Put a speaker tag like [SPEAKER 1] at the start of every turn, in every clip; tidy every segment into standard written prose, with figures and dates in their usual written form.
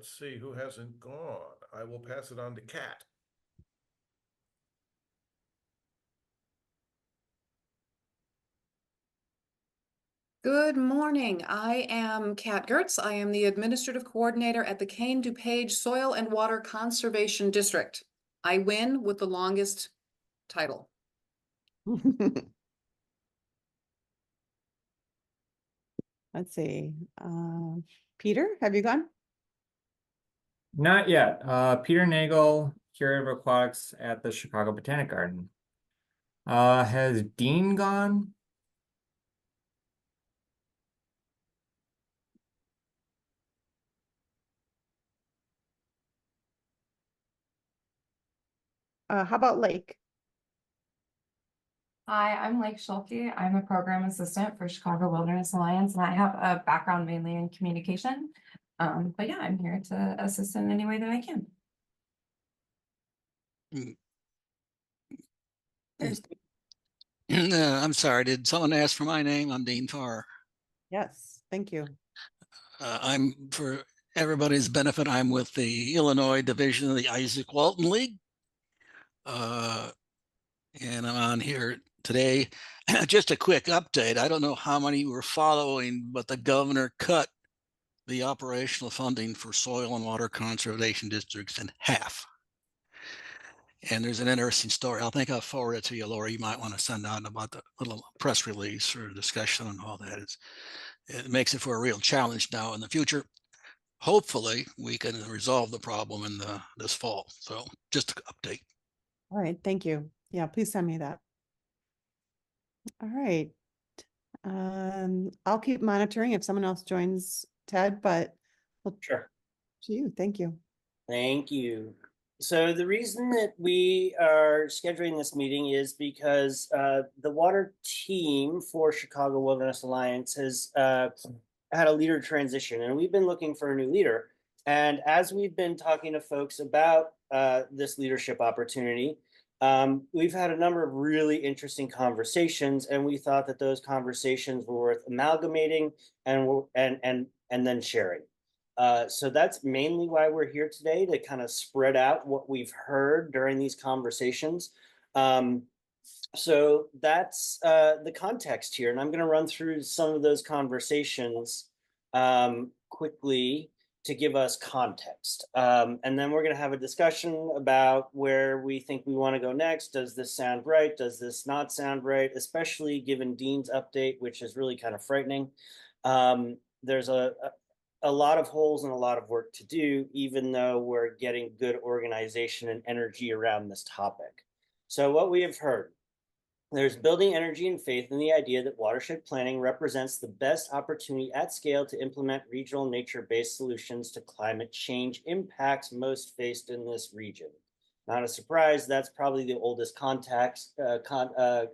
[SPEAKER 1] let's see who hasn't gone. I will pass it on to Kat.
[SPEAKER 2] Good morning. I am Kat Gertz. I am the Administrative Coordinator at the Kane DuPage Soil and Water Conservation District. I win with the longest title.
[SPEAKER 3] Let's see. Peter, have you gone?
[SPEAKER 4] Not yet. Peter Nagel, Curator of Aquatics at the Chicago Botanic Garden. Has Dean gone?
[SPEAKER 3] How about Lake?
[SPEAKER 5] Hi, I'm Lake Schulke. I'm a program assistant for Chicago Wilderness Alliance, and I have a background mainly in communication. But yeah, I'm here to assist in any way that I can.
[SPEAKER 6] I'm sorry, did someone ask for my name? I'm Dean Farr.
[SPEAKER 3] Yes, thank you.
[SPEAKER 6] I'm, for everybody's benefit, I'm with the Illinois division of the Isaac Walton League. And I'm on here today. Just a quick update. I don't know how many were following, but the governor cut the operational funding for soil and water conservation districts in half. And there's an interesting story. I think I'll forward it to you, Laura. You might want to send out about the little press release or discussion on all that. It makes it for a real challenge now in the future. Hopefully, we can resolve the problem in this fall. So just an update.
[SPEAKER 3] All right, thank you. Yeah, please send me that. All right. I'll keep monitoring if someone else joins, Ted, but
[SPEAKER 7] Sure.
[SPEAKER 3] To you. Thank you.
[SPEAKER 7] Thank you. So the reason that we are scheduling this meeting is because the water team for Chicago Wilderness Alliance has had a leader transition, and we've been looking for a new leader. And as we've been talking to folks about this leadership opportunity, we've had a number of really interesting conversations, and we thought that those conversations were worth amalgamating and then sharing. So that's mainly why we're here today, to kind of spread out what we've heard during these conversations. So that's the context here, and I'm going to run through some of those conversations quickly to give us context. And then we're going to have a discussion about where we think we want to go next. Does this sound right? Does this not sound right? Especially given Dean's update, which is really kind of frightening. There's a lot of holes and a lot of work to do, even though we're getting good organization and energy around this topic. So what we have heard, there's building energy and faith in the idea that watershed planning represents the best opportunity at scale to implement regional nature-based solutions to climate change impacts most faced in this region. Not a surprise, that's probably the oldest context. I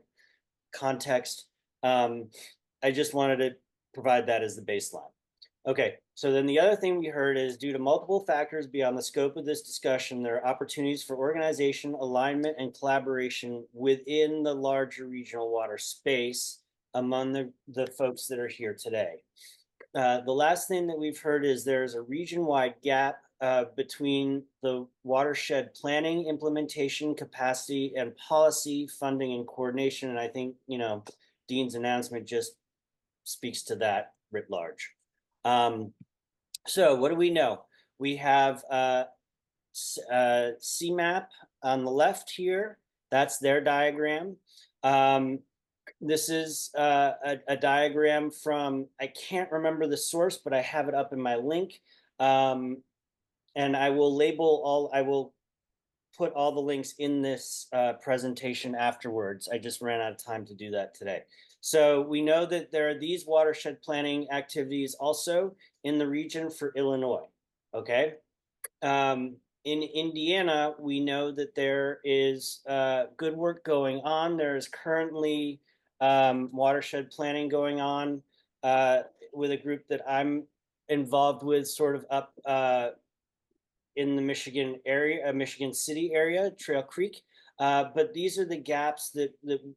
[SPEAKER 7] just wanted to provide that as the baseline. Okay, so then the other thing we heard is, due to multiple factors beyond the scope of this discussion, there are opportunities for organization, alignment, and collaboration within the larger regional water space among the folks that are here today. The last thing that we've heard is there's a region-wide gap between the watershed planning, implementation, capacity, and policy, funding, and coordination. And I think, Dean's announcement just speaks to that writ large. So what do we know? We have CMAP on the left here. That's their diagram. This is a diagram from, I can't remember the source, but I have it up in my link. And I will put all the links in this presentation afterwards. I just ran out of time to do that today. So we know that there are these watershed planning activities also in the region for Illinois, okay? In Indiana, we know that there is good work going on. There's currently watershed planning going on with a group that I'm involved with, sort of up in the Michigan area, Michigan City area, Trail Creek. But these are the gaps that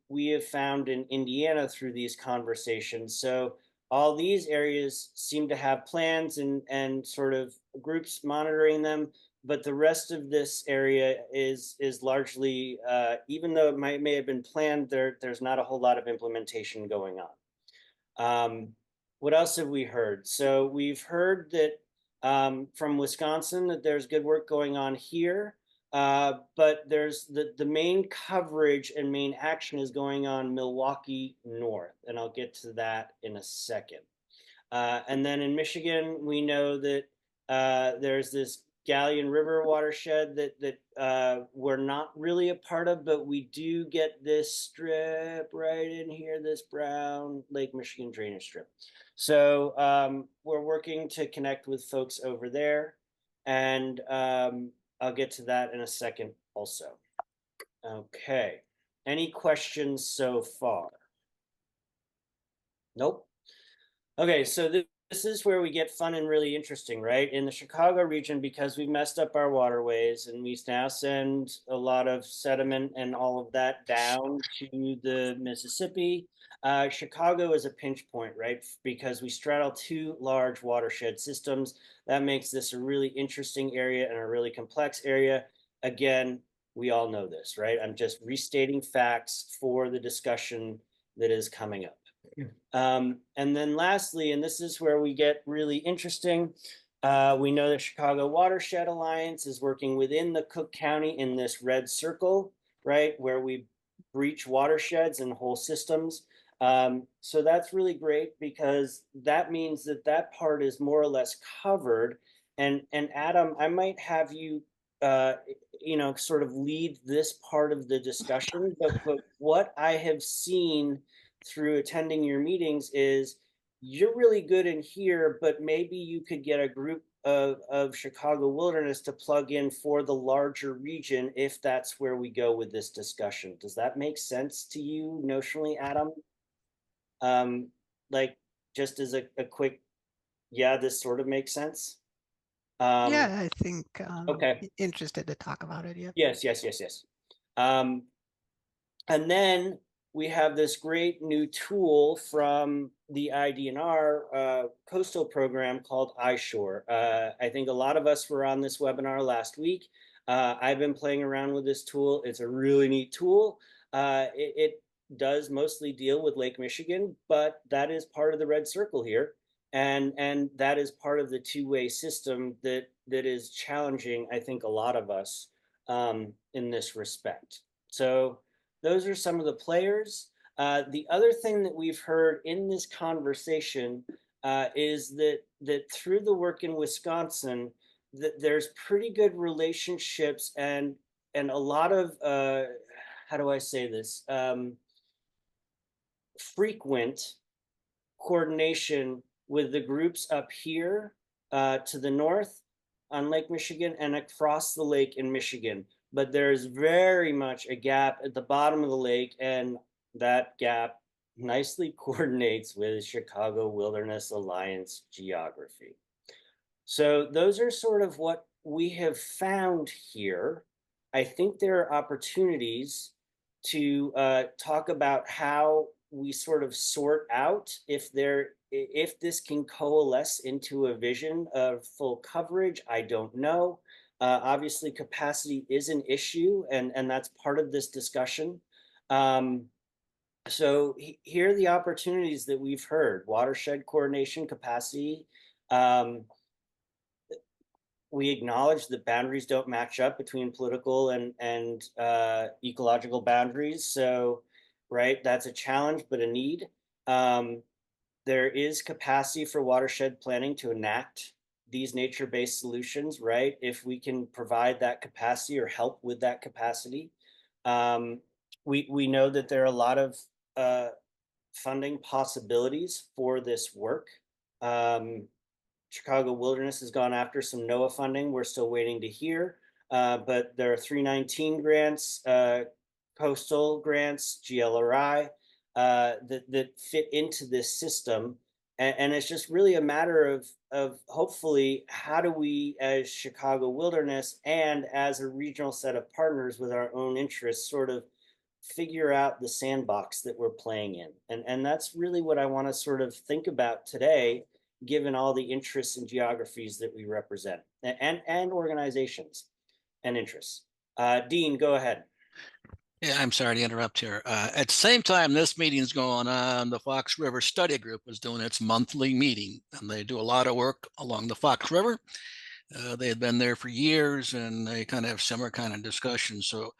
[SPEAKER 7] we have found in Indiana through these conversations. So all these areas seem to have plans and sort of groups monitoring them, but the rest of this area is largely, even though it may have been planned, there's not a whole lot of implementation going on. What else have we heard? So we've heard that from Wisconsin that there's good work going on here, but there's the main coverage and main action is going on Milwaukee North, and I'll get to that in a second. And then in Michigan, we know that there's this Galleon River watershed that we're not really a part of, but we do get this strip right in here, this brown Lake Michigan drainage strip. So we're working to connect with folks over there, and I'll get to that in a second also. Okay, any questions so far? Nope. Okay, so this is where we get fun and really interesting, right? In the Chicago region, because we've messed up our waterways and we now send a lot of sediment and all of that down to the Mississippi. Chicago is a pinch point, right? Because we straddle two large watershed systems. That makes this a really interesting area and a really complex area. Again, we all know this, right? I'm just restating facts for the discussion that is coming up. And then lastly, and this is where we get really interesting, we know the Chicago Watershed Alliance is working within the Cook County in this red circle, right, where we breach watersheds and whole systems. So that's really great because that means that that part is more or less covered. And Adam, I might have you, sort of lead this part of the discussion, but what I have seen through attending your meetings is you're really good in here, but maybe you could get a group of Chicago Wilderness to plug in for the larger region if that's where we go with this discussion. Does that make sense to you notionally, Adam? Like just as a quick, yeah, this sort of makes sense.
[SPEAKER 8] Yeah, I think
[SPEAKER 7] Okay.
[SPEAKER 8] interested to talk about it. Yeah.
[SPEAKER 7] Yes. And then we have this great new tool from the IDNR coastal program called iShore. I think a lot of us were on this webinar last week. I've been playing around with this tool. It's a really neat tool. It does mostly deal with Lake Michigan, but that is part of the red circle here. And that is part of the two-way system that is challenging, I think, a lot of us in this respect. So those are some of the players. The other thing that we've heard in this conversation is that through the work in Wisconsin, that there's pretty good relationships and a lot of how do I say this? Frequent coordination with the groups up here to the north on Lake Michigan and across the lake in Michigan. But there's very much a gap at the bottom of the lake, and that gap nicely coordinates with Chicago Wilderness Alliance geography. So those are sort of what we have found here. I think there are opportunities to talk about how we sort of sort out if this can coalesce into a vision of full coverage. I don't know. Obviously, capacity is an issue, and that's part of this discussion. So here are the opportunities that we've heard: watershed coordination, capacity. We acknowledge that boundaries don't match up between political and ecological boundaries. So, right, that's a challenge, but a need. There is capacity for watershed planning to enact these nature-based solutions, right? If we can provide that capacity or help with that capacity. We know that there are a lot of funding possibilities for this work. Chicago Wilderness has gone after some NOAA funding. We're still waiting to hear, but there are 319 grants, coastal grants, GLRI, that fit into this system. And it's just really a matter of hopefully how do we as Chicago Wilderness and as a regional set of partners with our own interests sort of figure out the sandbox that we're playing in. And that's really what I want to sort of think about today, given all the interests and geographies that we represent and organizations and interests. Dean, go ahead.
[SPEAKER 6] Yeah, I'm sorry to interrupt here. At the same time this meeting's going on, the Fox River Study Group is doing its monthly meeting, and they do a lot of work along the Fox River. They had been there for years, and they kind of have similar kind of discussions. So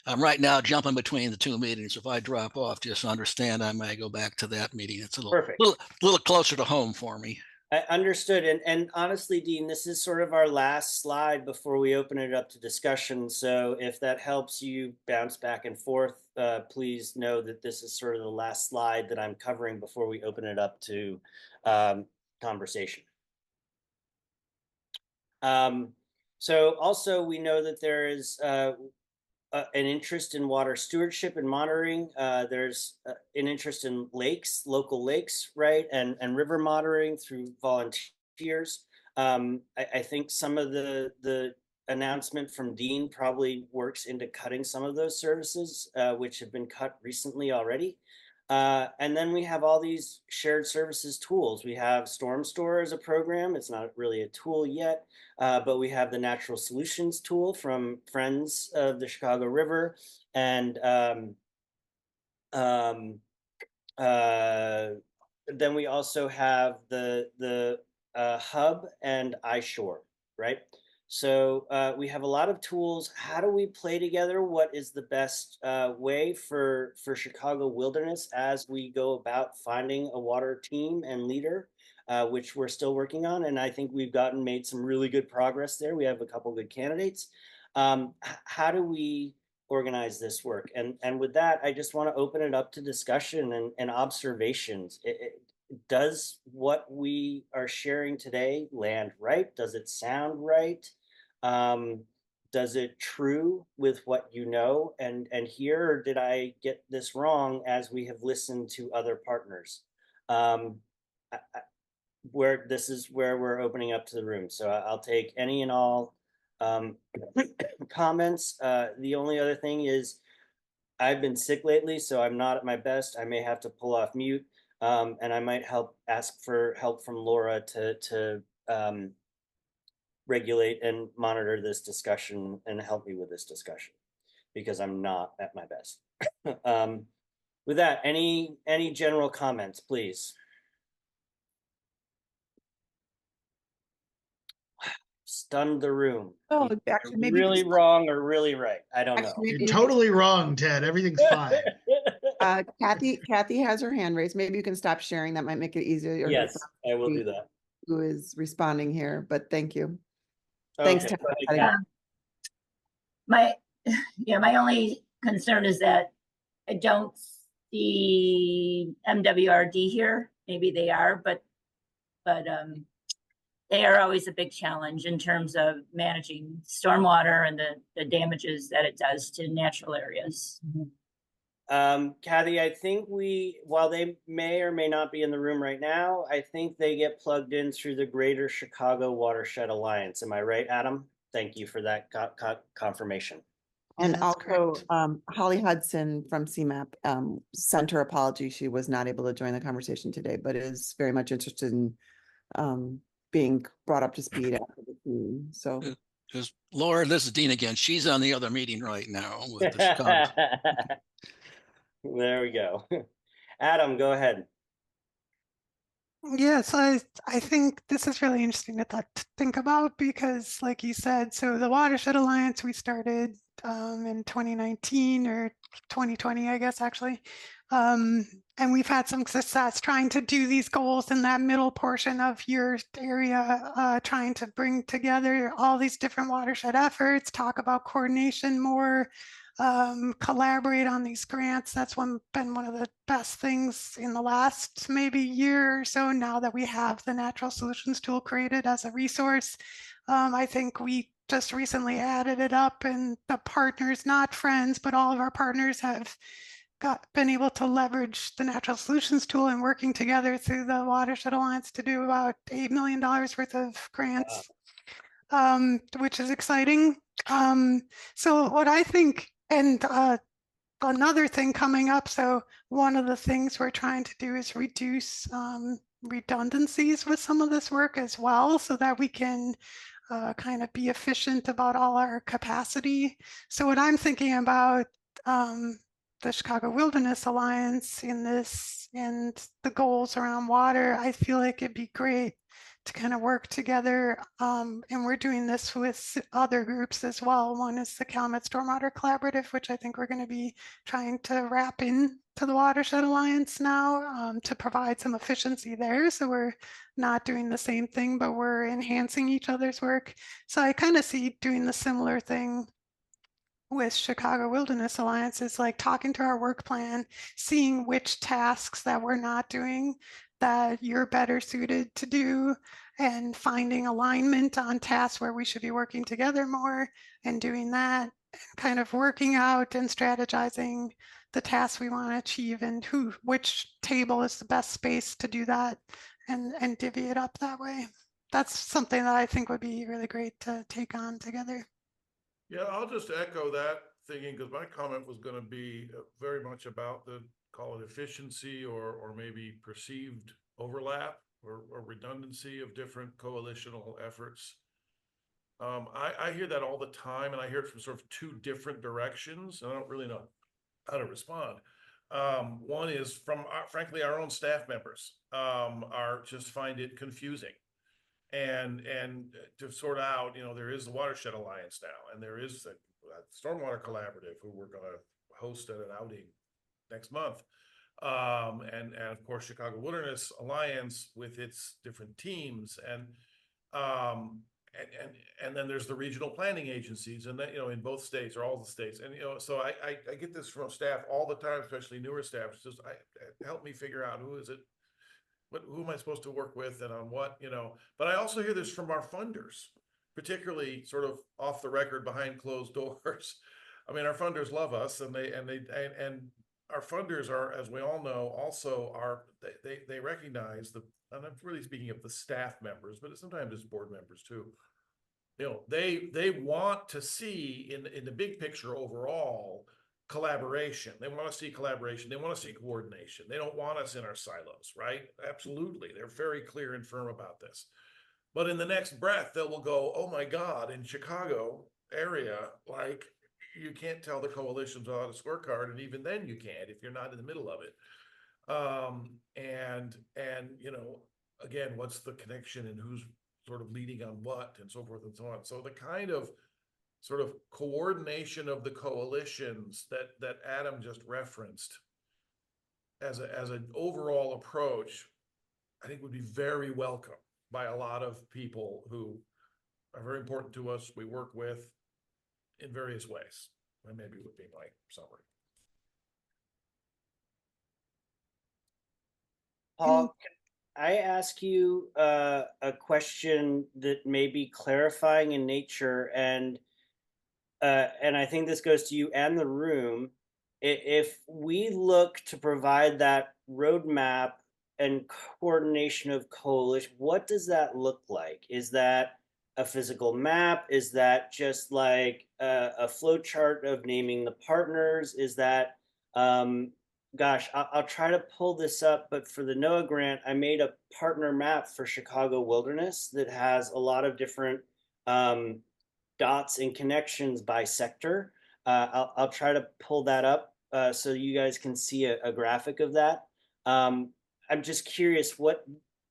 [SPEAKER 6] I'm right now jumping between the two meetings. If I drop off, just understand I may go back to that meeting. It's a
[SPEAKER 7] Perfect.
[SPEAKER 6] little closer to home for me.
[SPEAKER 7] I understood. And honestly, Dean, this is sort of our last slide before we open it up to discussion. So if that helps you bounce back and forth, please know that this is sort of the last slide that I'm covering before we open it up to conversation. So also we know that there is an interest in water stewardship and monitoring. There's an interest in lakes, local lakes, right? And river monitoring through volunteers. I think some of the announcement from Dean probably works into cutting some of those services, which have been cut recently already. And then we have all these shared services tools. We have Storm Store as a program. It's not really a tool yet, but we have the Natural Solutions tool from Friends of the Chicago River. And then we also have the Hub and iShore, right? So we have a lot of tools. How do we play together? What is the best way for Chicago Wilderness as we go about finding a water team and leader, which we're still working on. And I think we've made some really good progress there. We have a couple good candidates. How do we organize this work? And with that, I just want to open it up to discussion and observations. Does what we are sharing today land right? Does it sound right? Does it true with what you know and hear, or did I get this wrong as we have listened to other partners? Where this is where we're opening up to the room. So I'll take any and all comments. The only other thing is I've been sick lately, so I'm not at my best. I may have to pull off mute. And I might ask for help from Laura to regulate and monitor this discussion and help me with this discussion, because I'm not at my best. With that, any general comments, please? Stunned the room.
[SPEAKER 3] Oh, actually, maybe
[SPEAKER 7] really wrong or really right. I don't know.
[SPEAKER 3] Actually,
[SPEAKER 9] You're totally wrong, Ted. Everything's fine.
[SPEAKER 3] Kathy has her hand raised. Maybe you can stop sharing. That might make it easier.
[SPEAKER 7] Yes, I will do that.
[SPEAKER 3] Who is responding here, but thank you. Thanks,
[SPEAKER 7] Okay.
[SPEAKER 3] Ted.
[SPEAKER 10] My only concern is that I don't see MWRD here. Maybe they are, but they are always a big challenge in terms of managing stormwater and the damages that it does to natural areas.
[SPEAKER 7] Kathy, I think while they may or may not be in the room right now, I think they get plugged in through the Greater Chicago Watershed Alliance. Am I right, Adam? Thank you for that confirmation.
[SPEAKER 3] And
[SPEAKER 8] That's
[SPEAKER 3] also,
[SPEAKER 8] correct.
[SPEAKER 3] Holly Hudson from CMAP sent her apology. She was not able to join the conversation today, but is very much interested in being brought up to speed after the meeting. So,
[SPEAKER 6] Just Laura, this is Dean again. She's on the other meeting right now with the Chicago.
[SPEAKER 7] There we go. Adam, go ahead.
[SPEAKER 8] Yes, I think this is really interesting to think about because, like you said, so the Watershed Alliance we started in 2019 or 2020, I guess, actually. And we've had some success trying to do these goals in that middle portion of your area, trying to bring together all these different watershed efforts, talk about coordination more, collaborate on these grants. That's been one of the best things in the last maybe year or so, now that we have the Natural Solutions tool created as a resource. I think we just recently added it up, and the partners, not friends, but all of our partners have been able to leverage the Natural Solutions tool and working together through the Watershed Alliance to do about $8 million worth of grants, which is exciting. So what I think, and another thing coming up. So one of the things we're trying to do is reduce redundancies with some of this work as well, so that we can kind of be efficient about all our capacity. So what I'm thinking about the Chicago Wilderness Alliance in this and the goals around water, I feel like it'd be great to kind of work together. And we're doing this with other groups as well. One is the Calumet Stormwater Collaborative, which I think we're going to be trying to wrap in to the Watershed Alliance now to provide some efficiency there. So we're not doing the same thing, but we're enhancing each other's work. So I kind of see doing the similar thing with Chicago Wilderness Alliance, is like talking to our work plan, seeing which tasks that we're not doing that you're better suited to do, and finding alignment on tasks where we should be working together more and doing that, and kind of working out and strategizing the tasks we want to achieve and which table is the best space to do that, and divvy it up that way. That's something that I think would be really great to take on together.
[SPEAKER 1] Yeah, I'll just echo that thinking, because my comment was going to be very much about the, call it efficiency or maybe perceived overlap or redundancy of different coalitional efforts. I hear that all the time, and I hear it from sort of two different directions, and I don't really know how to respond. One is from, frankly, our own staff members are just find it confusing. And to sort out, there is the Watershed Alliance now, and there is a Stormwater Collaborative who we're going to host at an outing next month. And of course, Chicago Wilderness Alliance with its different teams, and then there's the regional planning agencies, and that, in both states or all the states. And, so I get this from staff all the time, especially newer staff. It's just, help me figure out who is it, who am I supposed to work with and on what, but I also hear this from our funders, particularly sort of off the record behind closed doors. I mean, our funders love us, and our funders are, as we all know, also they recognize and I'm really speaking of the staff members, but sometimes it's board members too. They want to see in the big picture overall collaboration. They want to see collaboration. They want to see coordination. They don't want us in our silos, right? Absolutely. They're very clear and firm about this. But in the next breath, they will go, oh my God, in Chicago area, like, you can't tell the coalitions without a scorecard, and even then you can't if you're not in the middle of it. And again, what's the connection and who's sort of leading on what and so forth and so on. So the kind of sort of coordination of the coalitions that Adam just referenced as an overall approach, I think would be very welcome by a lot of people who are very important to us, we work with in various ways. That maybe would be my summary.
[SPEAKER 7] Paul, can I ask you a question that may be clarifying in nature, and I think this goes to you and the room. If we look to provide that roadmap and coordination of coalition, what does that look like? Is that a physical map? Is that just like a flow chart of naming the partners? Is that, gosh, I'll try to pull this up, but for the NOAA grant, I made a partner map for Chicago Wilderness that has a lot of different dots and connections by sector. I'll try to pull that up so you guys can see a graphic of that. I'm just curious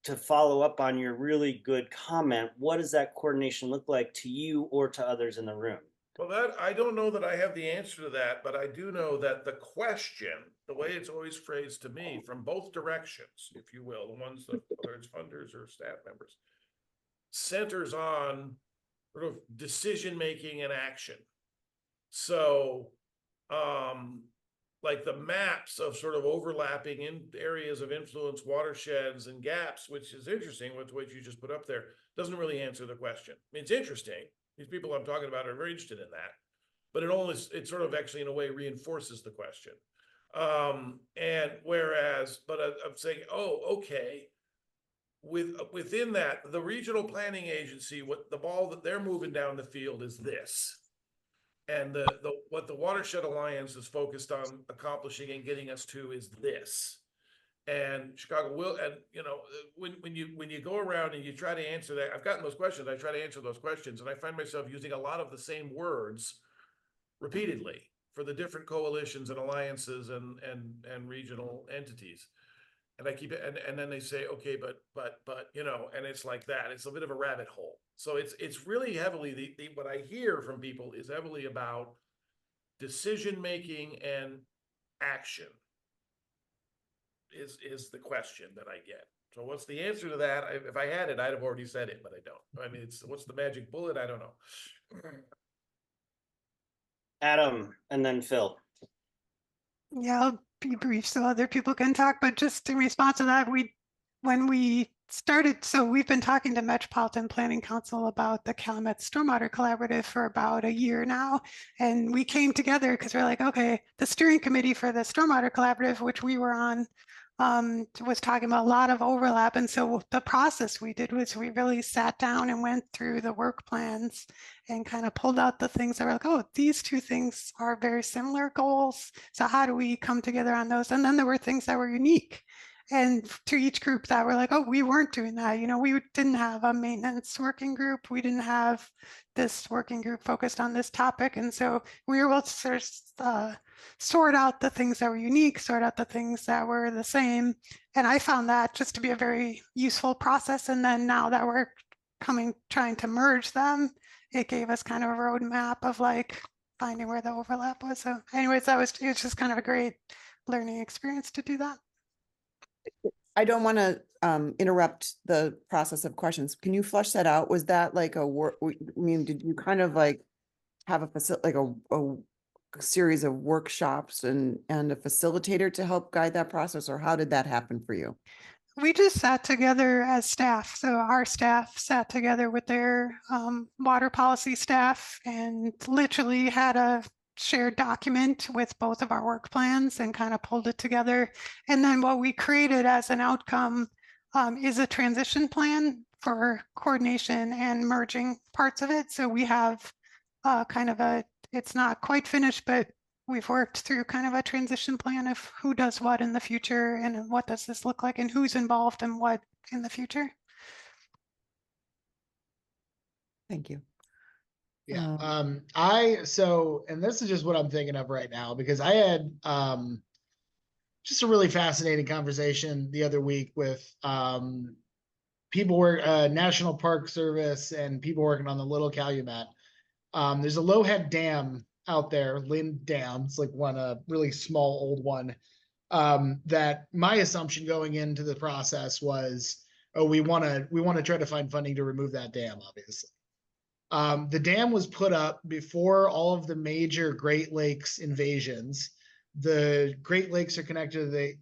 [SPEAKER 7] to follow up on your really good comment. What does that coordination look like to you or to others in the room?
[SPEAKER 1] Well, I don't know that I have the answer to that, but I do know that the question, the way it's always phrased to me from both directions, if you will, the ones that, whether it's funders or staff members, centers on sort of decision-making and action. So, like the maps of sort of overlapping in areas of influence, watersheds and gaps, which is interesting with what you just put up there, doesn't really answer the question. I mean, it's interesting. These people I'm talking about are very interested in that, but it sort of actually in a way reinforces the question. And whereas, but I'm saying, oh, okay, within that, the regional planning agency, what the ball that they're moving down the field is this. And what the Watershed Alliance is focused on accomplishing and getting us to is this. And Chicago will, and you know, when you go around and you try to answer that, I've gotten those questions, I try to answer those questions, and I find myself using a lot of the same words repeatedly for the different coalitions and alliances and regional entities. And I keep it, and then they say, okay, but, you know, and it's like that. It's a bit of a rabbit hole. So it's really heavily, what I hear from people is heavily about decision-making and action is the question that I get. So what's the answer to that? If I had it, I'd have already said it, but I don't. I mean, what's the magic bullet? I don't know.
[SPEAKER 7] Adam, and then Phil.
[SPEAKER 8] Yeah, I'll be brief so other people can talk, but just in response to that, when we started, so we've been talking to Metropolitan Planning Council about the Calumet Stormwater Collaborative for about a year now. And we came together because we're like, okay, the steering committee for the Stormwater Collaborative, which we were on, was talking about a lot of overlap. And so the process we did was we really sat down and went through the work plans and kind of pulled out the things that were like, oh, these two things are very similar goals. So how do we come together on those? And then there were things that were unique. And to each group that were like, oh, we weren't doing that. You know, we didn't have a maintenance working group. We didn't have this working group focused on this topic. And so we were able to sort of sort out the things that were unique, sort out the things that were the same. And I found that just to be a very useful process. And then now that we're trying to merge them, it gave us kind of a roadmap of like finding where the overlap was. So anyways, it was just kind of a great learning experience to do that.
[SPEAKER 3] I don't want to interrupt the process of questions. Can you flush that out? Was that like a work? I mean, did you kind of like have a like a series of workshops and a facilitator to help guide that process, or how did that happen for you?
[SPEAKER 8] We just sat together as staff. So our staff sat together with their water policy staff and literally had a shared document with both of our work plans and kind of pulled it together. And then what we created as an outcome is a transition plan for coordination and merging parts of it. So we have kind of it's not quite finished, but we've worked through kind of a transition plan of who does what in the future and what does this look like and who's involved in what in the future.
[SPEAKER 3] Thank you.
[SPEAKER 9] Yeah. And this is just what I'm thinking of right now, because I had just a really fascinating conversation the other week with people National Park Service and people working on the Little Calumet. There's a Lowhead Dam out there, Lynn Dam. It's like a really small old one. That my assumption going into the process was, oh, we want to try to find funding to remove that dam, obviously. The dam was put up before all of the major Great Lakes invasions. The Great Lakes are connected to the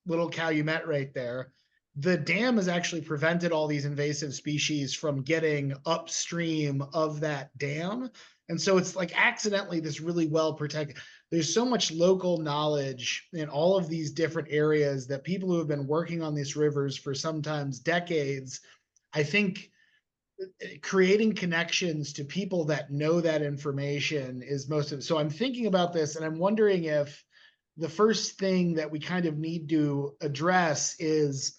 [SPEAKER 9] Little Calumet right there. The dam has actually prevented all these invasive species from getting upstream of that dam. And so it's like accidentally this really well protected. There's so much local knowledge in all of these different areas that people who have been working on these rivers for sometimes decades, I think creating connections to people that know that information is most of it. So I'm thinking about this and I'm wondering if the first thing that we kind of need to address is,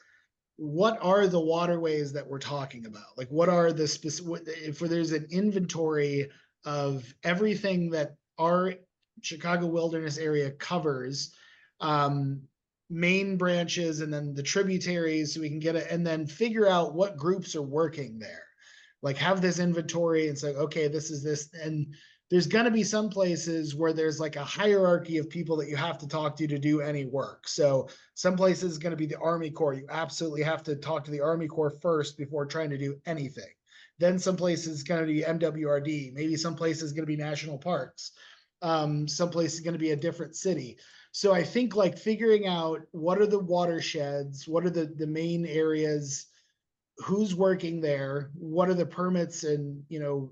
[SPEAKER 9] what are the waterways that we're talking about? Like, what are the specific, if there's an inventory of everything that our Chicago wilderness area covers, main branches and then the tributaries, so we can get it and then figure out what groups are working there. Like have this inventory and say, okay, this is this. And there's going to be some places where there's like a hierarchy of people that you have to talk to do any work. So some places is going to be the Army Corps. You absolutely have to talk to the Army Corps first before trying to do anything. Then some places is going to be MWRD. Maybe some places is going to be national parks. Some place is going to be a different city. So I think like figuring out what are the watersheds, what are the main areas, who's working there, what are the permits and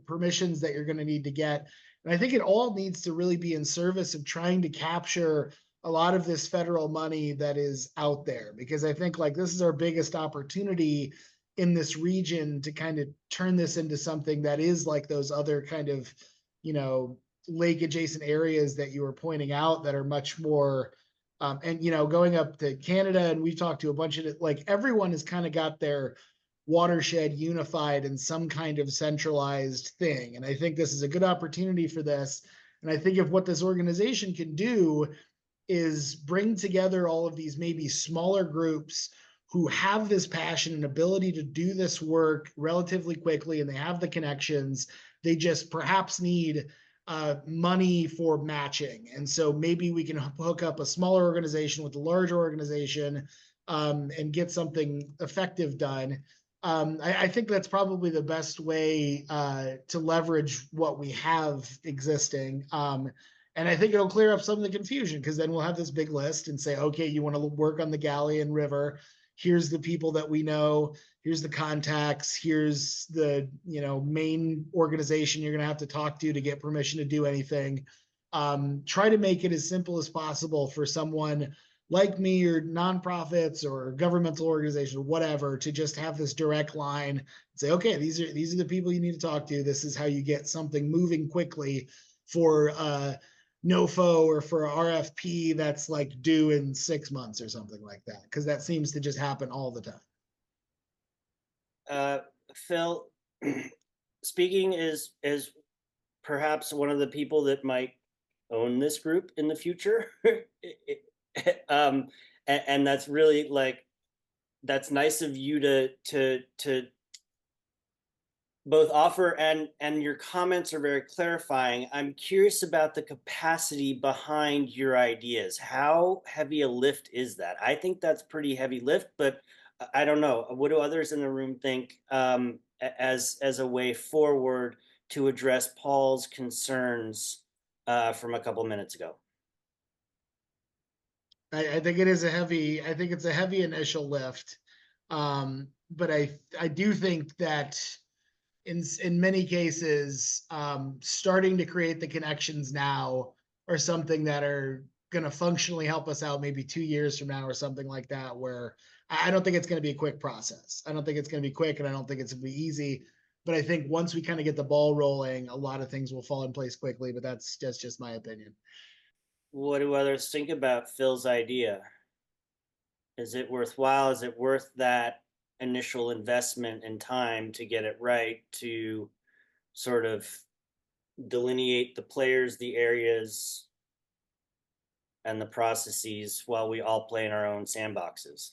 [SPEAKER 9] permissions that you're going to need to get. And I think it all needs to really be in service of trying to capture a lot of this federal money that is out there, because I think like this is our biggest opportunity in this region to kind of turn this into something that is like those other kind of lake adjacent areas that you were pointing out that are much more, and going up to Canada, and we've talked to a bunch of it, like everyone has kind of got their watershed unified in some kind of centralized thing. And I think this is a good opportunity for this. And I think if what this organization can do is bring together all of these maybe smaller groups who have this passion and ability to do this work relatively quickly, and they have the connections, they just perhaps need money for matching. And so maybe we can hook up a smaller organization with a larger organization, and get something effective done. I think that's probably the best way to leverage what we have existing. And I think it'll clear up some of the confusion, because then we'll have this big list and say, okay, you want to work on the Galleon River. Here's the people that we know. Here's the contacts. Here's the main organization you're going to have to talk to get permission to do anything. Try to make it as simple as possible for someone like me, or nonprofits or governmental organizations, whatever, to just have this direct line and say, okay, these are the people you need to talk to. This is how you get something moving quickly for NOFO or for RFP that's like due in 6 months or something like that, because that seems to just happen all the time.
[SPEAKER 7] Phil, speaking as perhaps one of the people that might own this group in the future, and that's really that's nice of you to both offer, and your comments are very clarifying. I'm curious about the capacity behind your ideas. How heavy a lift is that? I think that's pretty heavy lift, but I don't know. What do others in the room think as a way forward to address Paul's concerns from a couple minutes ago?
[SPEAKER 9] I think it is I think it's a heavy initial lift. But I do think that in many cases, starting to create the connections now are something that are going to functionally help us out maybe 2 years from now or something like that, where I don't think it's going to be a quick process. I don't think it's going to be quick, and I don't think it's going to be easy. But I think once we kind of get the ball rolling, a lot of things will fall in place quickly, but that's just my opinion.
[SPEAKER 7] What do others think about Phil's idea? Is it worthwhile? Is it worth that initial investment in time to get it right, to sort of delineate the players, the areas, and the processes while we all play in our own sandboxes?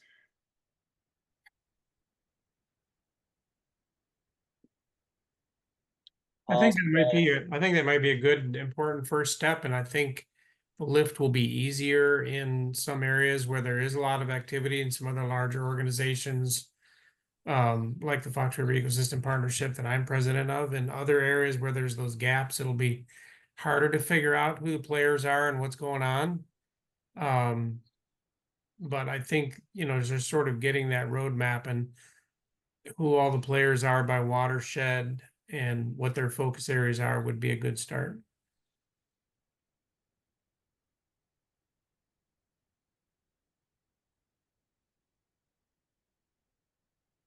[SPEAKER 11] I think that might be a good, important first step, and I think the lift will be easier in some areas where there is a lot of activity in some other larger organizations, like the Fox River Ecosystem Partnership that I'm president of. In other areas where there's those gaps, it'll be harder to figure out who the players are and what's going on. But I think, just sort of getting that roadmap and who all the players are by watershed and what their focus areas are would be a good start.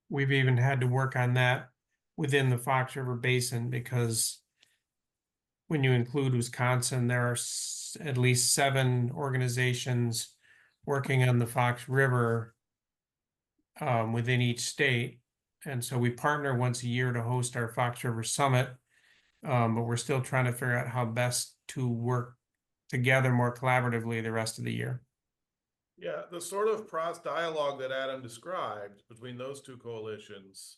[SPEAKER 11] We've even had to work on that within the Fox River Basin, because when you include Wisconsin, there are at least 7 organizations working on the Fox River within each state. And so we partner once a year to host our Fox River Summit, but we're still trying to figure out how best to work together more collaboratively the rest of the year.
[SPEAKER 1] Yeah, the sort of dialogue that Adam described between those two coalitions,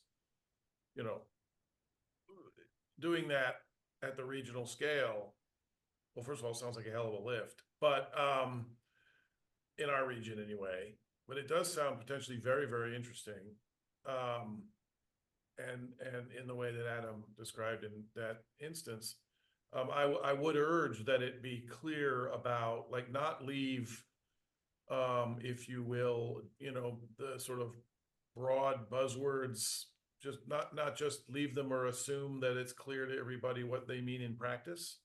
[SPEAKER 1] doing that at the regional scale, well, first of all, it sounds like a hell of a lift, but in our region anyway, but it does sound potentially very, very interesting. And in the way that Adam described in that instance, I would urge that it be clear about, not leave, if you will, the sort of broad buzzwords, just not just leave them or assume that it's clear to everybody what they mean in practice,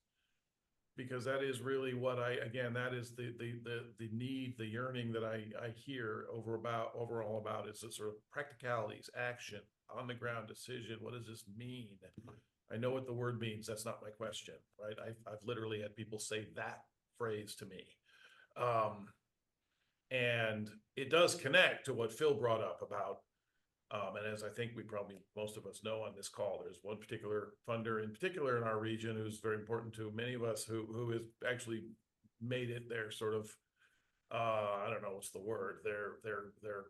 [SPEAKER 1] because that is really what that is the need, the yearning that I hear overall about is the sort of practicalities, action, on the ground decision. What does this mean? I know what the word means. That's not my question, right? I've literally had people say that phrase to me. And it does connect to what Phil brought up about, and as I think we probably, most of us know on this call, there's one particular funder in particular in our region who's very important to many of us who has actually made it their sort of, I don't know what's the word, their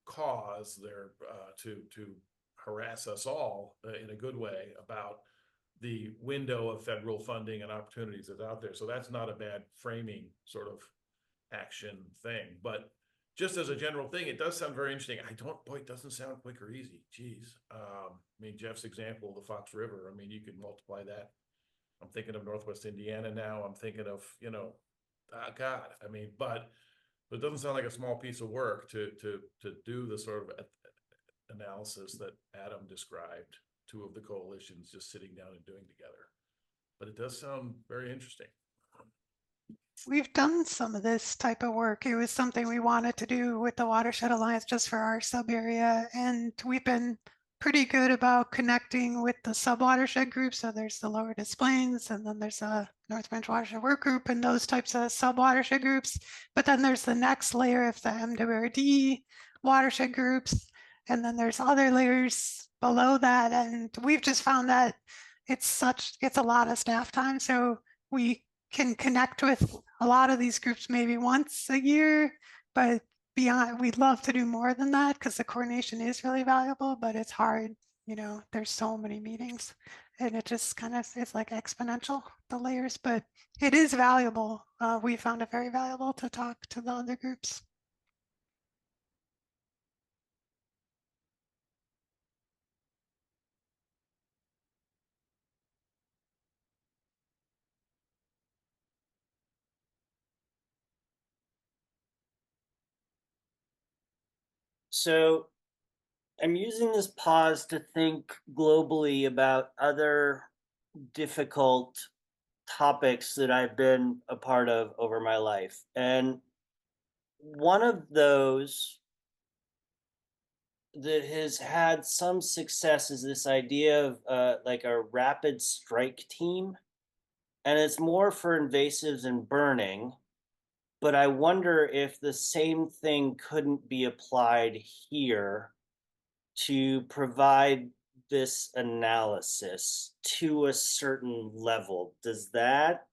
[SPEAKER 1] cause, to harass us all in a good way about the window of federal funding and opportunities that's out there. So that's not a bad framing sort of action thing, but just as a general thing, it does sound very interesting. Boy, it doesn't sound quick or easy. Geez. I mean, Jeff's example, the Fox River, I mean, you can multiply that. I'm thinking of Northwest Indiana now. I'm thinking of, God, I mean, but it doesn't sound like a small piece of work to do the sort of analysis that Adam described, two of the coalitions just sitting down and doing together. But it does sound very interesting.
[SPEAKER 8] We've done some of this type of work. It was something we wanted to do with the Watershed Alliance just for our sub area. And we've been pretty good about connecting with the sub watershed groups. So there's the Lower Des Plaines, and then there's a North Branch Watershed Work Group and those types of sub watershed groups. But then there's the next layer of the MWRD watershed groups. And then there's other layers below that. And we've just found that it's a lot of staff time. So we can connect with a lot of these groups maybe once a year, but beyond, we'd love to do more than that because the coordination is really valuable, but it's hard. There's so many meetings and it just kind of, it's like exponential, the layers, but it is valuable. We found it very valuable to talk to the other groups.
[SPEAKER 7] So I'm using this pause to think globally about other difficult topics that I've been a part of over my life. And one of those that has had some success is this idea of like a rapid strike team. And it's more for invasives and burning. But I wonder if the same thing couldn't be applied here to provide this analysis to a certain level. Does that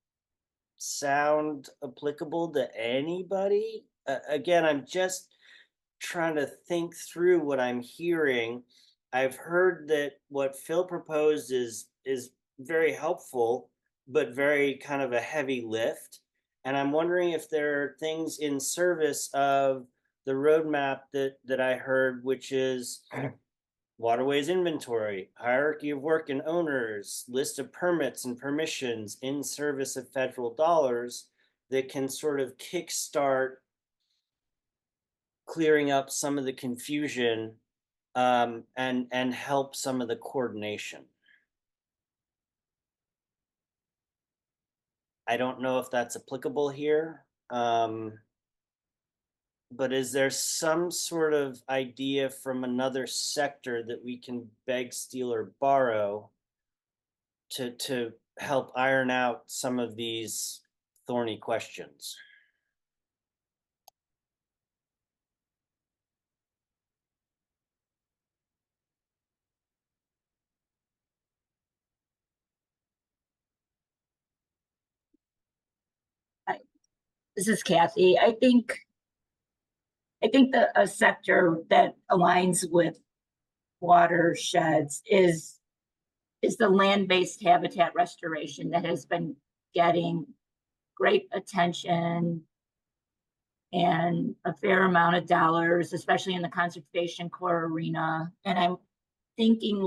[SPEAKER 7] sound applicable to anybody? Again, I'm just trying to think through what I'm hearing. I've heard that what Phil proposed is very helpful, but very kind of a heavy lift. And I'm wondering if there are things in service of the roadmap that I heard, which is waterways inventory, hierarchy of work and owners, list of permits and permissions in service of federal dollars that can sort of kickstart clearing up some of the confusion and help some of the coordination. I don't know if that's applicable here. But is there some sort of idea from another sector that we can beg, steal, or borrow to help iron out some of these thorny questions?
[SPEAKER 10] This is Kathy. I think that a sector that aligns with watersheds is the land-based habitat restoration that has been getting great attention and a fair amount of dollars, especially in the conservation corps arena. And I'm thinking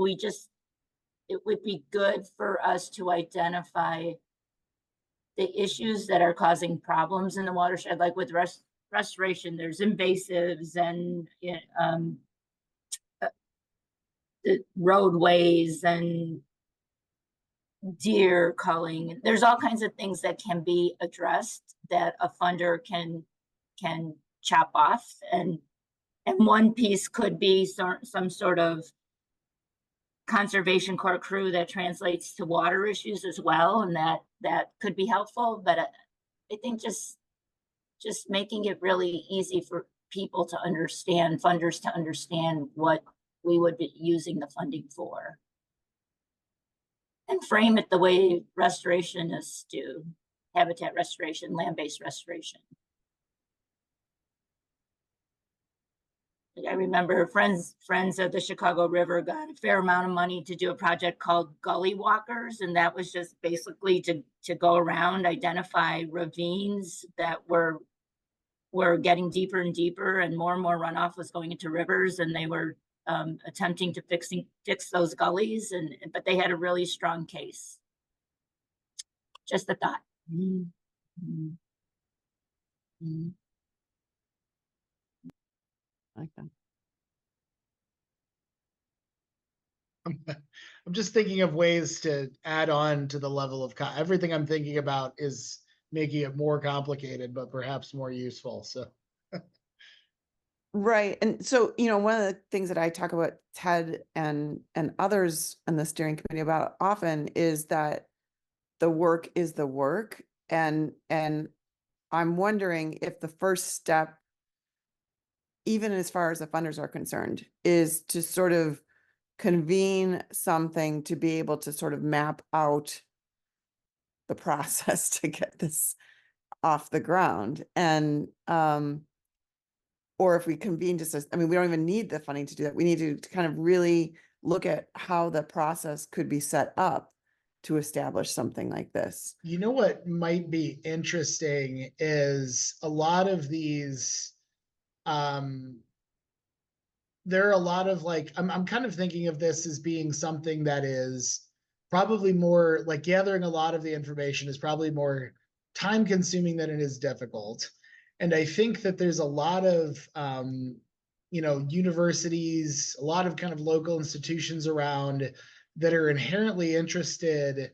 [SPEAKER 10] it would be good for us to identify the issues that are causing problems in the watershed, like with restoration, there's invasives and the roadways and deer culling. There's all kinds of things that can be addressed that a funder can chop off, and one piece could be some sort of conservation corps crew that translates to water issues as well, and that could be helpful. But I think just making it really easy for people to understand, funders to understand what we would be using the funding for. And frame it the way restorationists do, habitat restoration, land-based restoration. I remember friends of the Chicago River got a fair amount of money to do a project called Gully Walkers, and that was just basically to go around, identify ravines that were getting deeper and deeper, and more runoff was going into rivers, and they were attempting to fix those gullies, but they had a really strong case. Just a thought.
[SPEAKER 3] I like that.
[SPEAKER 9] I'm just thinking of ways to add on to the level of everything I'm thinking about is making it more complicated, but perhaps more useful. So.
[SPEAKER 3] Right. And so, you know, one of the things that I talk about Ted and others on the steering committee about often is that the work is the work. And I'm wondering if the first step, even as far as the funders are concerned, is to sort of convene something to be able to sort of map out the process to get this off the ground. And, or if we convene just as, I mean, we don't even need the funding to do that. We need to kind of really look at how the process could be set up to establish something like this.
[SPEAKER 9] You know what might be interesting is a lot of these, there are a lot of like, I'm kind of thinking of this as being something that is probably more like gathering a lot of the information is probably more time consuming than it is difficult. And I think that there's a lot of, you know, universities, a lot of kind of local institutions around that are inherently interested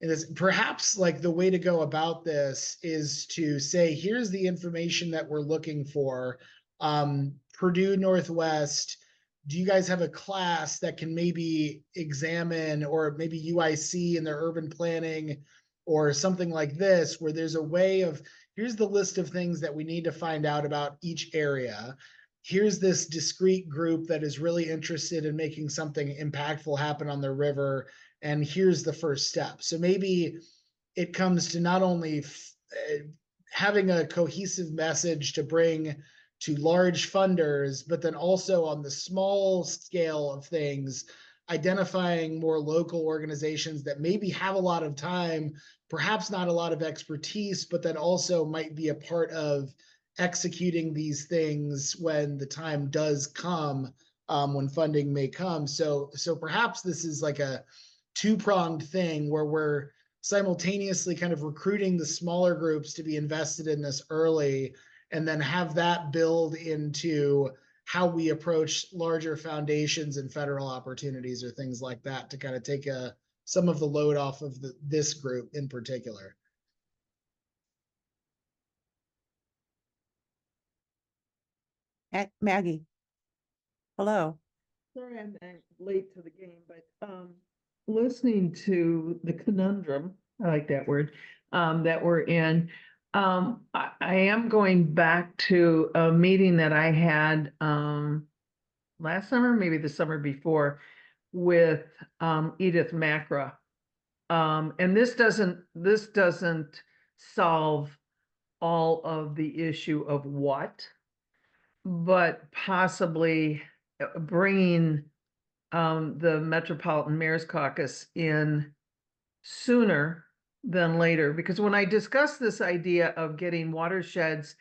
[SPEAKER 9] in this. Perhaps like the way to go about this is to say, here's the information that we're looking for. Purdue Northwest, do you guys have a class that can maybe examine, or maybe UIC in their urban planning or something like this, where there's a way of, here's the list of things that we need to find out about each area. Here's this discrete group that is really interested in making something impactful happen on the river. And here's the first step. So maybe it comes to not only having a cohesive message to bring to large funders, but then also on the small scale of things, identifying more local organizations that maybe have a lot of time, perhaps not a lot of expertise, but that also might be a part of executing these things when the time does come, when funding may come. So perhaps this is like a two-pronged thing where we're simultaneously kind of recruiting the smaller groups to be invested in this early, and then have that build into how we approach larger foundations and federal opportunities or things like that to kind of take some of the load off of this group in particular.
[SPEAKER 3] Maggie. Hello.
[SPEAKER 12] Sorry I'm late to the game, but listening to the conundrum, I like that word, that we're in, I am going back to a meeting that I had last summer, maybe the summer before, with Edith Macra. And this doesn't solve all of the issue of what, but possibly bringing the Metropolitan Mayor's Caucus in sooner than later. Because when I discussed this idea of getting watersheds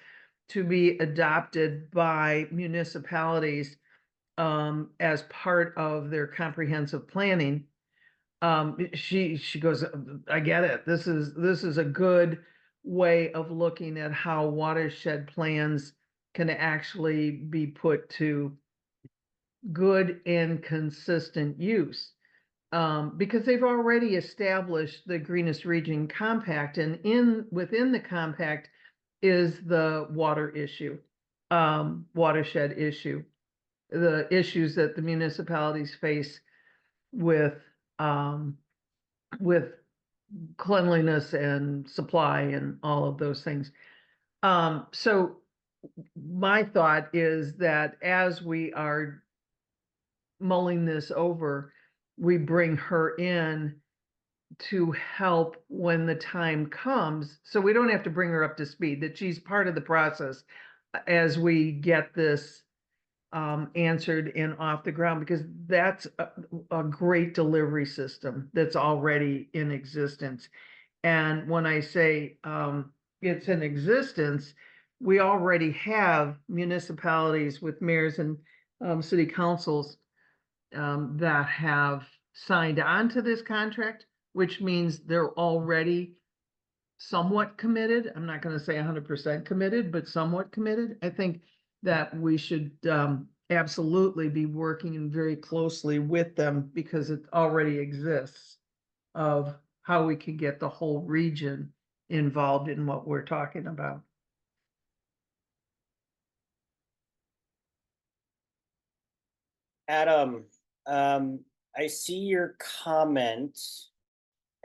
[SPEAKER 12] to be adopted by municipalities as part of their comprehensive planning, she goes, I get it. This is a good way of looking at how watershed plans can actually be put to good and consistent use. Because they've already established the Greenest Region Compact, and within the compact is the water issue, watershed issue, the issues that the municipalities face with cleanliness and supply and all of those things. So my thought is that as we are mulling this over, we bring her in to help when the time comes, so we don't have to bring her up to speed, that she's part of the process as we get this answered and off the ground, because that's a great delivery system that's already in existence. And when I say it's in existence, we already have municipalities with mayors and city councils that have signed on to this contract, which means they're already somewhat committed. I'm not going to say 100% committed, but somewhat committed. I think that we should absolutely be working very closely with them, because it already exists, of how we can get the whole region involved in what we're talking about.
[SPEAKER 7] Adam, I see your comment.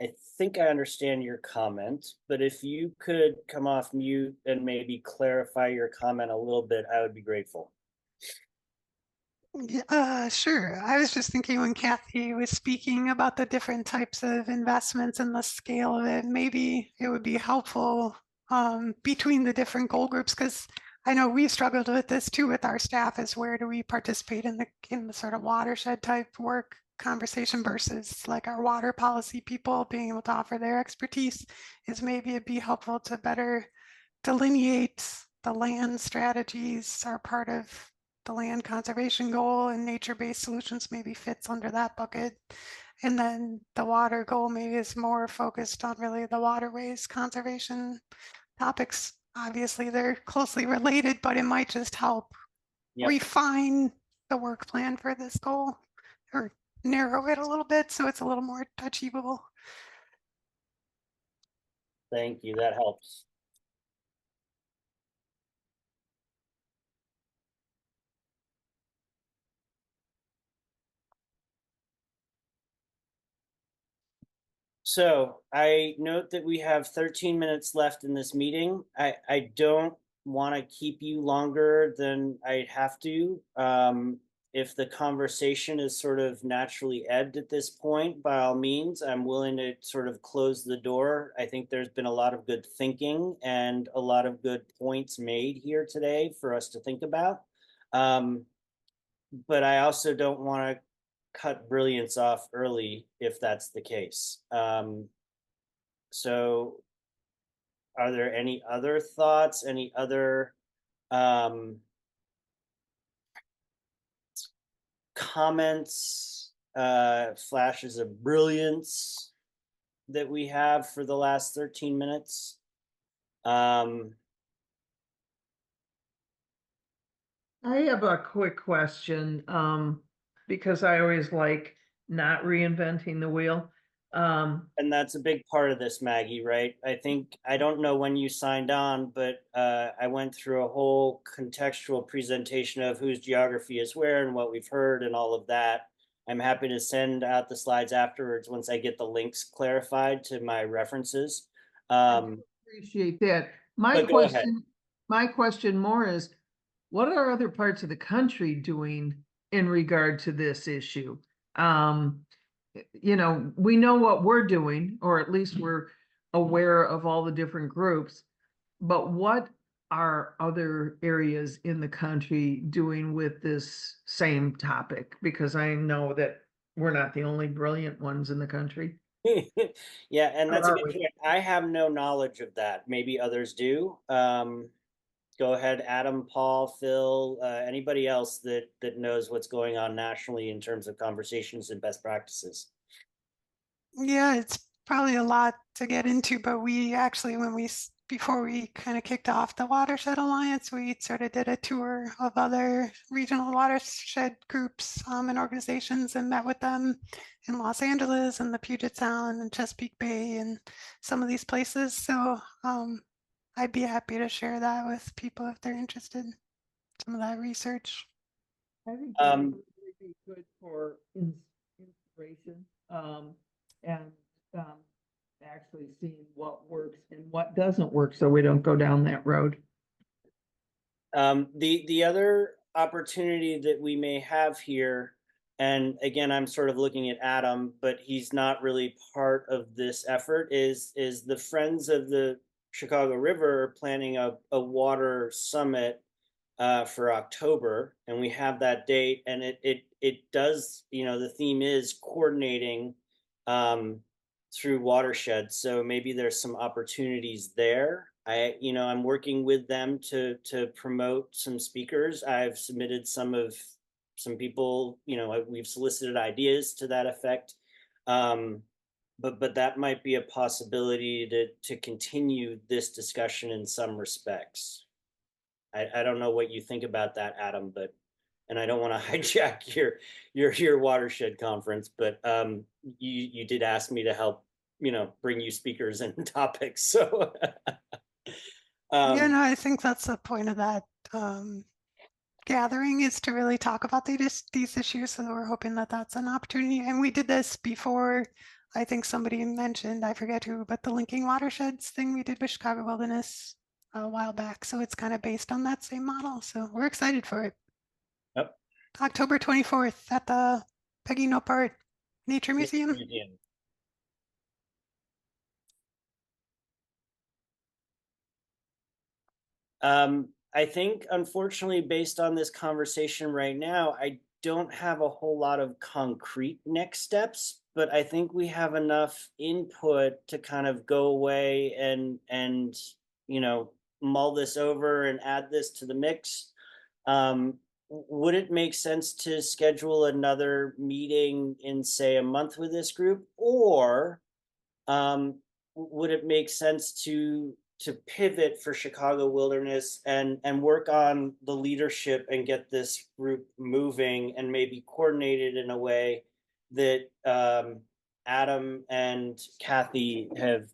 [SPEAKER 7] I think I understand your comment, but if you could come off mute and maybe clarify your comment a little bit, I would be grateful.
[SPEAKER 8] Sure. I was just thinking when Kathy was speaking about the different types of investments and the scale of it, maybe it would be helpful between the different goal groups, because I know we've struggled with this too with our staff, is where do we participate in the sort of watershed type work conversation versus like our water policy people being able to offer their expertise. Is maybe it'd be helpful to better delineate the land strategies are part of the land conservation goal, and nature-based solutions maybe fits under that bucket. And then the water goal maybe is more focused on really the waterways conservation topics. Obviously they're closely related, but it might just help refine the work plan for this goal, or narrow it a little bit so it's a little more achievable.
[SPEAKER 7] Thank you, that helps. So I note that we have 13 minutes left in this meeting. I don't want to keep you longer than I have to. If the conversation is sort of naturally ebbed at this point, by all means, I'm willing to sort of close the door. I think there's been a lot of good thinking and a lot of good points made here today for us to think about. But I also don't want to cut brilliance off early if that's the case. So are there any other thoughts, any other comments, flashes of brilliance that we have for the last 13 minutes?
[SPEAKER 12] I have a quick question, because I always like not reinventing the wheel.
[SPEAKER 7] And that's a big part of this, Maggie, right? I think, I don't know when you signed on, but I went through a whole contextual presentation of whose geography is where and what we've heard and all of that. I'm happy to send out the slides afterwards once I get the links clarified to my references.
[SPEAKER 12] Appreciate that. My question more is, what are other parts of the country doing in regard to this issue? You know, we know what we're doing, or at least we're aware of all the different groups, but what are other areas in the country doing with this same topic? Because I know that we're not the only brilliant ones in the country.
[SPEAKER 7] Yeah, and that's a
[SPEAKER 12] Or
[SPEAKER 7] good
[SPEAKER 12] are we?
[SPEAKER 7] point. I have no knowledge of that. Maybe others do. Go ahead, Adam, Paul, Phil, anybody else that knows what's going on nationally in terms of conversations and best practices.
[SPEAKER 8] Yeah, it's probably a lot to get into, but we actually, before we kind of kicked off the Watershed Alliance, we sort of did a tour of other regional watershed groups and organizations, and met with them in Los Angeles and the Puget Sound and Chesapeake Bay and some of these places. So I'd be happy to share that with people if they're interested in some of that research.
[SPEAKER 12] I think that would really be good for consideration, and, actually seeing what works and what doesn't work, so we don't go down that road.
[SPEAKER 7] The other opportunity that we may have here, and again, I'm sort of looking at Adam, but he's not really part of this effort, is the Friends of the Chicago River are planning a water summit for October, and we have that date, and it does, you know, the theme is coordinating through watersheds, so maybe there's some opportunities there. I'm working with them to promote some speakers. I've submitted some people, we've solicited ideas to that effect. But that might be a possibility to continue this discussion in some respects. I don't know what you think about that, Adam, and I don't want to hijack your watershed conference, but you did ask me to help, bring you speakers and topics. So
[SPEAKER 8] Yeah, no, I think that's the point of that gathering, is to really talk about these issues. So we're hoping that that's an opportunity. And we did this before. I think somebody mentioned, I forget who, but the linking watersheds thing we did with Chicago Wilderness a while back. So it's kind of based on that same model. So we're excited for it.
[SPEAKER 7] Yep.
[SPEAKER 8] October 24th at the Peggy Nopart Nature Museum.
[SPEAKER 7] I think, unfortunately, based on this conversation right now, I don't have a whole lot of concrete next steps, but I think we have enough input to kind of go away and mull this over and add this to the mix. Would it make sense to schedule another meeting in, say, a month with this group, or would it make sense to pivot for Chicago Wilderness and work on the leadership and get this group moving and maybe coordinated in a way that Adam and Kathy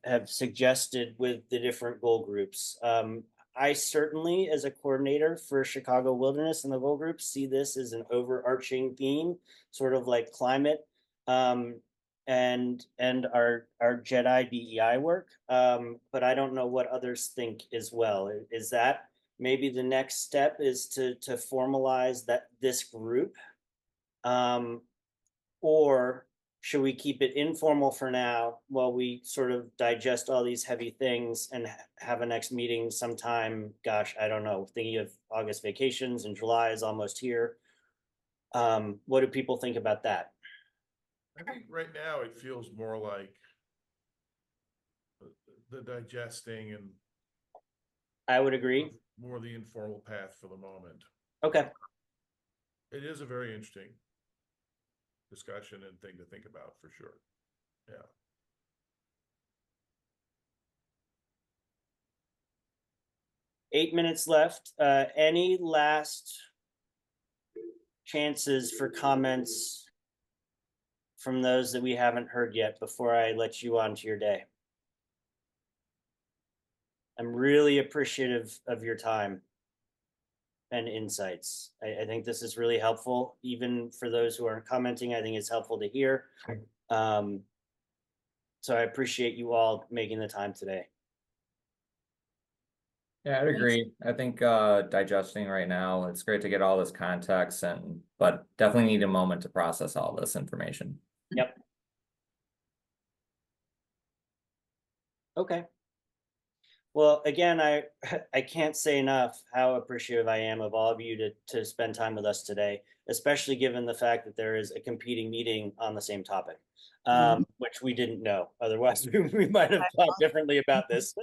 [SPEAKER 7] have suggested with the different goal groups? I certainly, as a coordinator for Chicago Wilderness and the goal group, see this as an overarching theme, sort of like climate. And our Jedi DEI work, but I don't know what others think as well. Is that maybe the next step, is to formalize this group, or should we keep it informal for now while we sort of digest all these heavy things and have a next meeting sometime? Gosh, I don't know. Thinking of August vacations and July is almost here. What do people think about that?
[SPEAKER 1] I think right now it feels more like the digesting and
[SPEAKER 7] I would agree.
[SPEAKER 1] more the informal path for the moment.
[SPEAKER 7] Okay.
[SPEAKER 1] It is a very interesting discussion and thing to think about for sure. Yeah.
[SPEAKER 7] Eight minutes left. Any last chances for comments from those that we haven't heard yet before I let you on to your day? I'm really appreciative of your time and insights. I think this is really helpful, even for those who aren't commenting. I think it's helpful to hear. So I appreciate you all making the time today.
[SPEAKER 4] Yeah, I'd agree. I think digesting right now, it's great to get all this context, but definitely need a moment to process all this information.
[SPEAKER 7] Yep. Okay. Well, again, I can't say enough how appreciative I am of all of you to spend time with us today, especially given the fact that there is a competing meeting on the same topic, which we didn't know. Otherwise, we might have thought differently about this.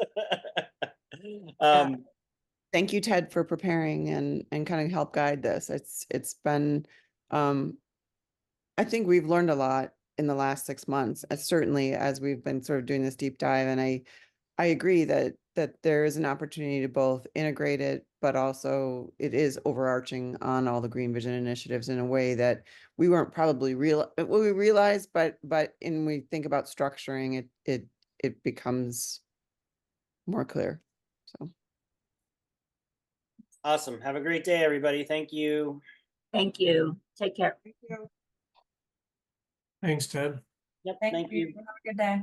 [SPEAKER 3] Thank you, Ted, for preparing and kind of help guide this. It's been, I think we've learned a lot in the last 6 months, certainly as we've been sort of doing this deep dive. And I agree that there is an opportunity to both integrate it, but also it is overarching on all the Green Vision initiatives in a way that we weren't probably we realized, but when we think about structuring it, it becomes more clear. So.
[SPEAKER 7] Awesome. Have a great day, everybody. Thank you.
[SPEAKER 10] Thank you. Take care.
[SPEAKER 8] Thank you.
[SPEAKER 11] Thanks, Ted.
[SPEAKER 7] Yep,
[SPEAKER 5] Thank you. Have a good day.